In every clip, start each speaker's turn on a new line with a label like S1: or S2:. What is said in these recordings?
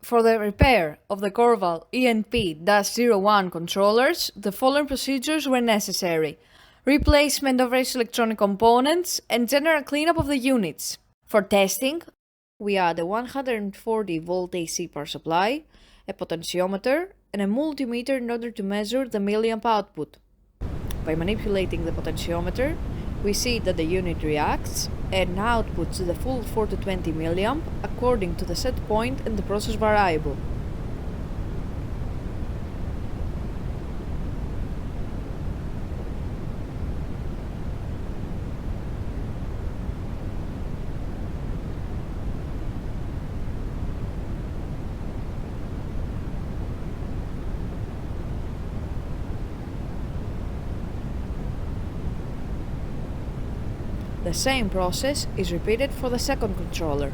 S1: For the repair of the Korval E&P-01 controllers, the following procedures were necessary: replacement of various electronic components and general cleanup of the units. For testing, we add a 140-volt AC power supply, a potentiometer, and a multimeter in order to measure the milliamp output. By manipulating the potentiometer, we see that the unit reacts and outputs the full 4 to 20 milliamp according to the set point and the process variable. The same process is repeated for the second controller.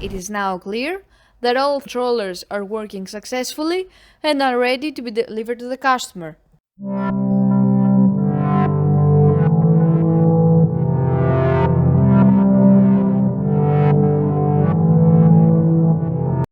S1: It is now clear that all controllers are working successfully and are ready to be delivered to the customer.